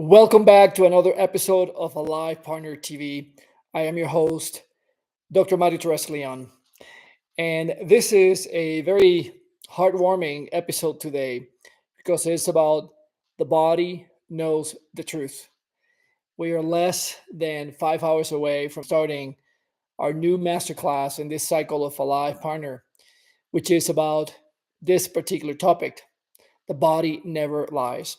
Welcome back to another episode of Alive Partner TV. I am your host, Dr. Mario Torres Leon, and this is a very heartwarming episode today because it's about the body knows the truth. We are less than 5 hours away from starting our new masterclass in this cycle of Alive Partner, which is about this particular topic. The body never lies.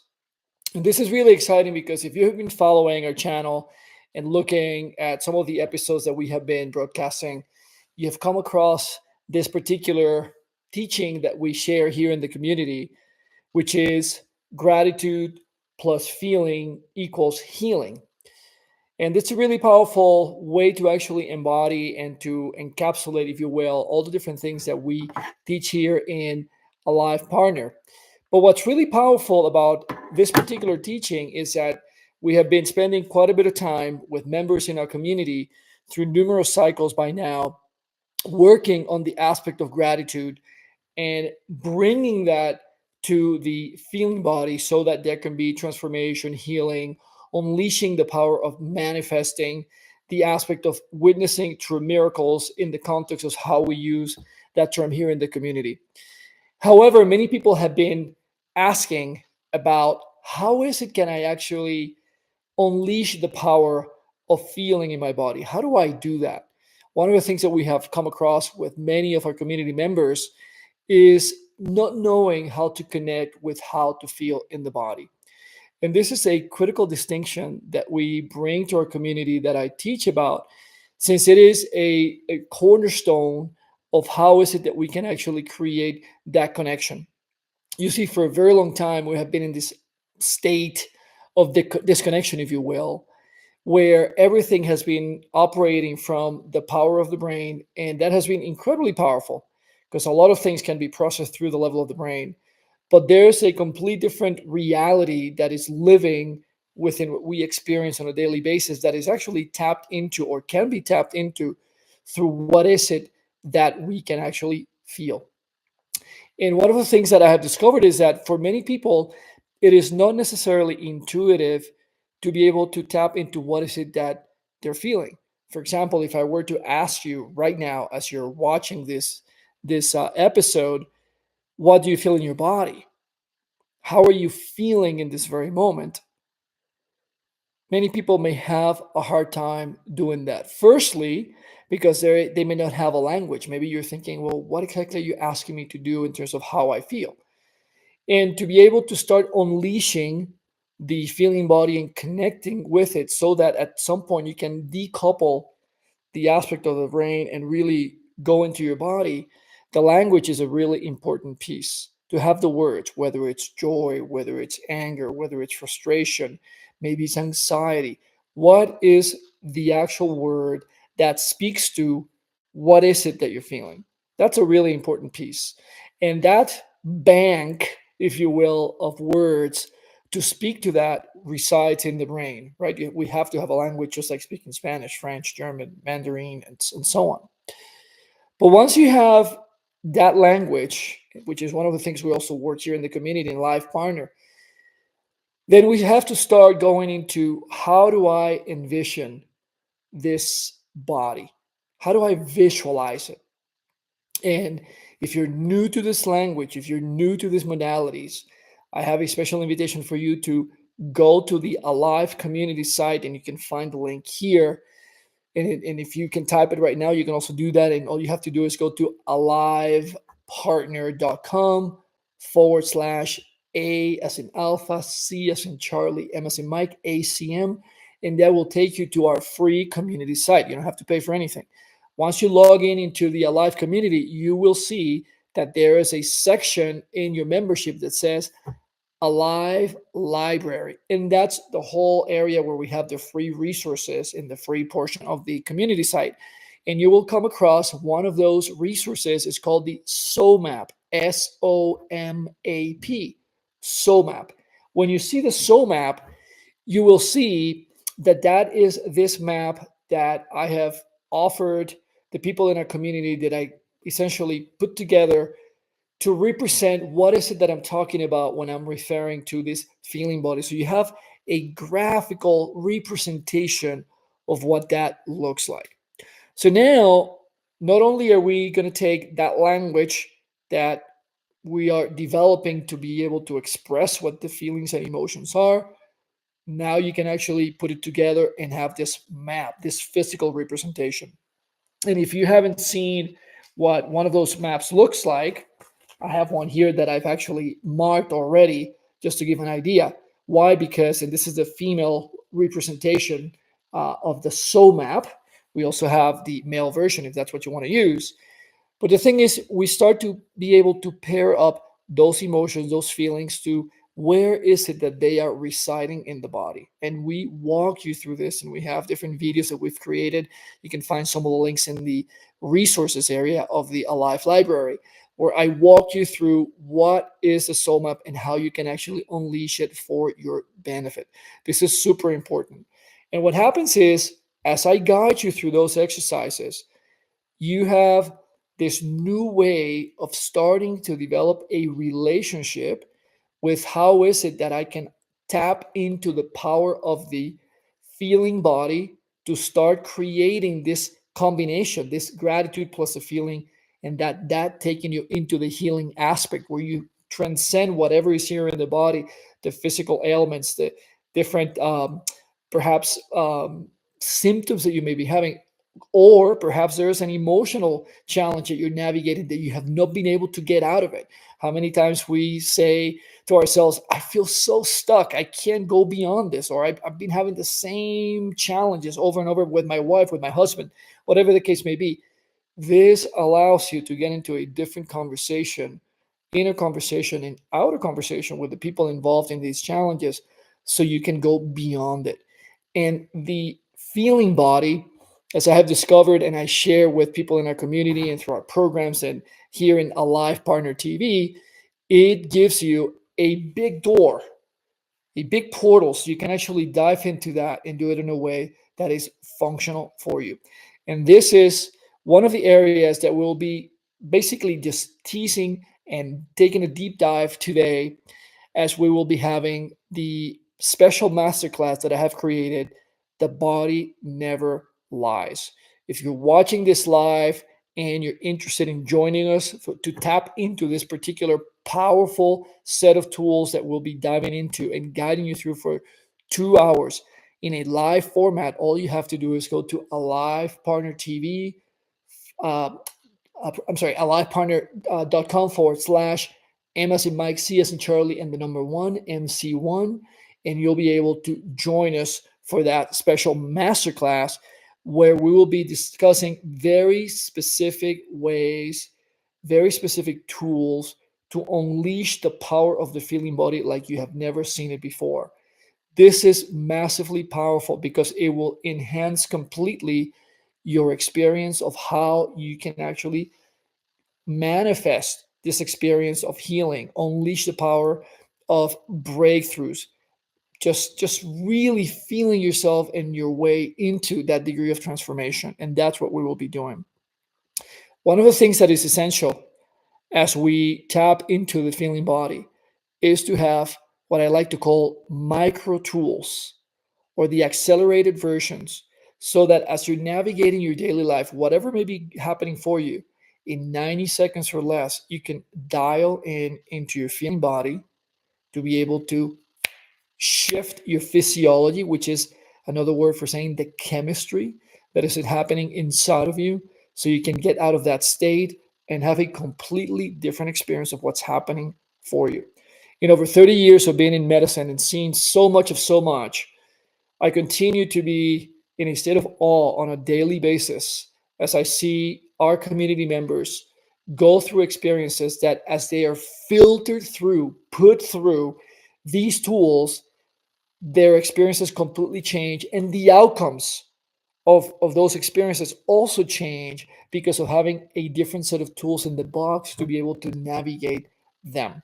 And this is really exciting because if you have been following our channel and looking at some of the episodes that we have been broadcasting, you have come across this particular teaching that we share here in the community, which is gratitude plus feeling equals healing. And it's a really powerful way to actually embody and to encapsulate, if you will, all the different things that we teach here in Alive Partner. But what's really powerful about this particular teaching is that we have been spending quite a bit of time with members in our community through numerous cycles by now, working on the aspect of gratitude and bringing that to the feeling body so that there can be transformation, healing, unleashing the power of manifesting, the aspect of witnessing true miracles in the context of how we use that term here in the community. However, many people have been asking about how is it can I actually unleash the power of feeling in my body? How do I do that? One of the things that we have come across with many of our community members is not knowing how to connect with how to feel in the body. And this is a critical distinction that we bring to our community that I teach about, since it is a cornerstone of how is it that we can actually create that connection. You see, for a very long time, we have been in this state of disconnection, if you will, where everything has been operating from the power of the brain. And that has been incredibly powerful because a lot of things can be processed through the level of the brain. But there's a complete different reality that is living within what we experience on a daily basis that is actually tapped into or can be tapped into through what is it that we can actually feel. And one of the things that I have discovered is that for many people, it is not necessarily intuitive to be able to tap into what is it that they're feeling. For example, if I were to ask you right now, as you're watching this episode, what do you feel in your body? How are you feeling in this very moment? Many people may have a hard time doing that. Firstly, because they may not have a language. Maybe you're thinking, well, what exactly are you asking me to do in terms of how I feel? And to be able to start unleashing the feeling body and connecting with it so that at some point you can decouple the aspect of the brain and really go into your body, the language is a really important piece. To have the words, whether it's joy, whether it's anger, whether it's frustration, maybe it's anxiety. What is the actual word that speaks to what is it that you're feeling? That's a really important piece. And that bank, if you will, of words to speak to that resides in the brain, right? We have to have a language just like speaking Spanish, French, German, Mandarin, and so on. But once you have that language, which is one of the things we also work here in the community in Life Partner, then we have to start going into how do I envision this body? How do I visualize it? And if you're new to this language, if you're new to these modalities, I have a special invitation for you to go to the Alive community site, and you can find the link here. And if you can type it right now, you can also do that. And all you have to do is go to alivepartner.com/A as in Alpha, C as in Charlie, M as in Mike, ACM. And that will take you to our free community site. You don't have to pay for anything. Once you log in into the Alive community, you will see that there is a section in your membership that says Alive Library. And that's the whole area where we have the free resources in the free portion of the community site. And you will come across one of those resources. It's called the SOMAP, SOMAP, SOMAP. When you see the SOMAP, you will see that that is this map that I have offered the people in our community that I essentially put together to represent what is it that I'm talking about when I'm referring to this feeling body. So you have a graphical representation of what that looks like. So now, not only are we going to take that language that we are developing to be able to express what the feelings and emotions are, now you can actually put it together and have this map, this physical representation. And if you haven't seen what one of those maps looks like, I have one here that I've actually marked already just to give an idea. Why? Because, and this is the female representation of the soul map. We also have the male version if that's what you want to use. But the thing is, we start to be able to pair up those emotions, those feelings to where is it that they are residing in the body. And we walk you through this, and we have different videos that we've created. You can find some of the links in the resources area of the Alive library, where I walk you through what is the soul map and how you can actually unleash it for your benefit. This is super important. And what happens is, as I guide you through those exercises, you have this new way of starting to develop a relationship with how is it that I can tap into the power of the feeling body to start creating this combination, this gratitude plus the feeling, and that taking you into the healing aspect where you transcend whatever is here in the body, the physical ailments, the different perhaps symptoms that you may be having, or perhaps there's an emotional challenge that you're navigating that you have not been able to get out of it. How many times we say to ourselves, I feel so stuck, I can't go beyond this, or I've been having the same challenges over and over with my wife, with my husband, whatever the case may be. This allows you to get into a different conversation, inner conversation and outer conversation with the people involved in these challenges, so you can go beyond it. And the feeling body, as I have discovered and I share with people in our community and through our programs and here in Alive Partner TV, it gives you a big door, a big portal, so you can actually dive into that and do it in a way that is functional for you. And this is one of the areas that we'll be basically just teasing and taking a deep dive today, as we will be having the special masterclass that I have created, The Body Never Lies. If you're watching this live and you're interested in joining us to tap into this particular powerful set of tools that we'll be diving into and guiding you through for 2 hours in a live format, all you have to do is go to Alive Partner TV. I'm sorry, alivepartner.com/. M as in Mike, C as in Charlie, and the number one, MC1, and you'll be able to join us for that special masterclass where we will be discussing very specific ways, very specific tools to unleash the power of the feeling body like you have never seen it before. This is massively powerful because it will enhance completely your experience of how you can actually manifest this experience of healing, unleash the power of breakthroughs, just really feeling yourself and your way into that degree of transformation. And that's what we will be doing. One of the things that is essential as we tap into the feeling body is to have what I like to call micro tools, or the accelerated versions, so that as you're navigating your daily life, whatever may be happening for you, in 90 seconds or less, you can dial in into your feeling body to be able to shift your physiology, which is another word for saying the chemistry that is happening inside of you, so you can get out of that state and have a completely different experience of what's happening for you. In over 30 years of being in medicine and seeing so much of so much, I continue to be in a state of awe on a daily basis as I see our community members go through experiences that, as they are filtered through, put through these tools, their experiences completely change, and the outcomes of those experiences also change because of having a different set of tools in the box to be able to navigate them.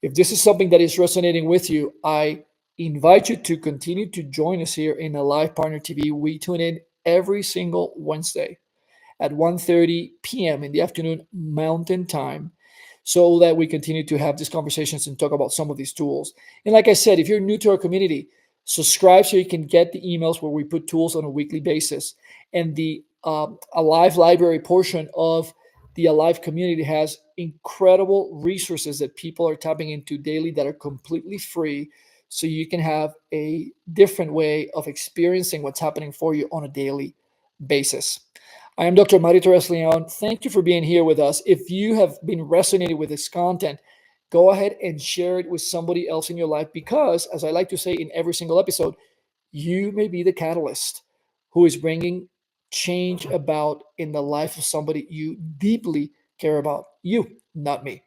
If this is something that is resonating with you, I invite you to continue to join us here in Alive Partner TV. We tune in every single Wednesday at 1:30 p.m. in the afternoon Mountain Time, so that we continue to have these conversations and talk about some of these tools. And like I said, if you're new to our community, Subscribe so you can get the emails where we put tools on a weekly basis. And the Alive Library portion of the Alive community has incredible resources that people are tapping into daily that are completely free. So you can have a different way of experiencing what's happening for you on a daily basis. I am Dr. Mario Torres Leon. Thank you for being here with us. If you have been resonating with this content, go ahead and share it with somebody else in your life because, as I like to say in every single episode, you may be the catalyst who is bringing change about in the life of somebody you deeply care about. You, not me.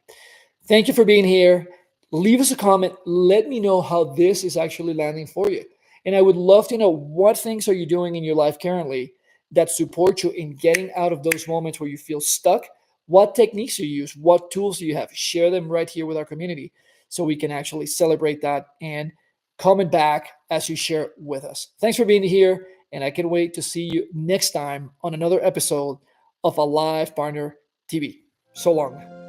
Thank you for being here. Leave us a comment. Let me know how this is actually landing for you. And I would love to know what things are you doing in your life currently that support you in getting out of those moments where you feel stuck. What techniques you use, what tools do you have? Share them right here with our community so we can actually celebrate that and comment back as you share with us. Thanks for being here, and I can't wait to see you next time on another episode of Alive Partner TV. So long.